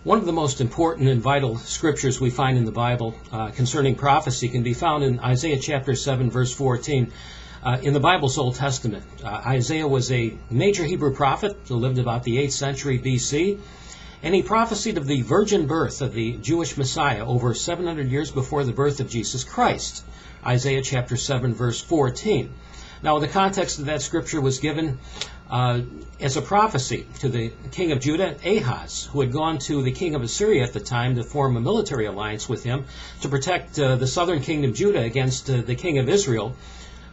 One of the most important and vital scriptures we find in the Bible concerning prophecy can be found in Isaiah chapter 7, verse 14. In the Bible's Old Testament, Isaiah was a major Hebrew prophet who lived about the 8th century BC, and he prophesied of the virgin birth of the Jewish Messiah over 700 years before the birth of Jesus Christ. Isaiah chapter 7, verse 14. Now, the context of that scripture was given as a prophecy to the king of Judah, Ahaz, who had gone to the king of Assyria at the time to form a military alliance with him to protect the southern kingdom Judah against the king of Israel,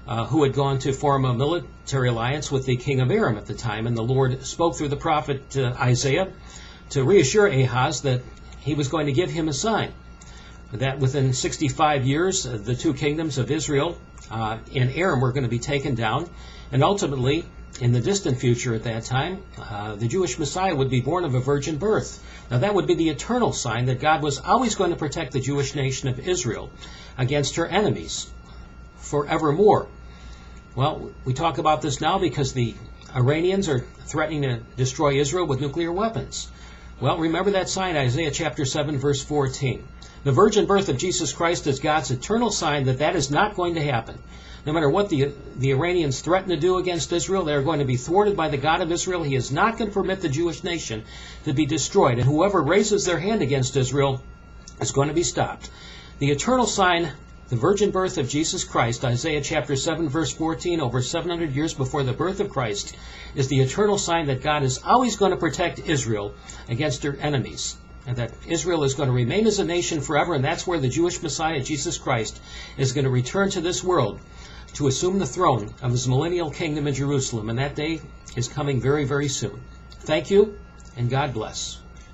who had gone to form a military alliance with the king of Aram at the time. And the Lord spoke through the prophet Isaiah to reassure Ahaz that he was going to give him a sign, that within 65 years the two kingdoms of Israel and Aram were going to be taken down, and ultimately, in the distant future at that time, the Jewish Messiah would be born of a virgin birth. Now that would be the eternal sign that God was always going to protect the Jewish nation of Israel against her enemies forevermore. Well, we talk about this now because the Iranians are threatening to destroy Israel with nuclear weapons. Well, remember that sign, Isaiah chapter 7, verse 14. The virgin birth of Jesus Christ is God's eternal sign that that is not going to happen. No matter what the Iranians threaten to do against Israel, they are going to be thwarted by the God of Israel. He is not going to permit the Jewish nation to be destroyed. And whoever raises their hand against Israel is going to be stopped. The eternal sign, the virgin birth of Jesus Christ, Isaiah chapter 7, verse 14, over 700 years before the birth of Christ, is the eternal sign that God is always going to protect Israel against her enemies, and that Israel is going to remain as a nation forever, and that's where the Jewish Messiah, Jesus Christ, is going to return to this world to assume the throne of his millennial kingdom in Jerusalem, and that day is coming very, very soon. Thank you, and God bless.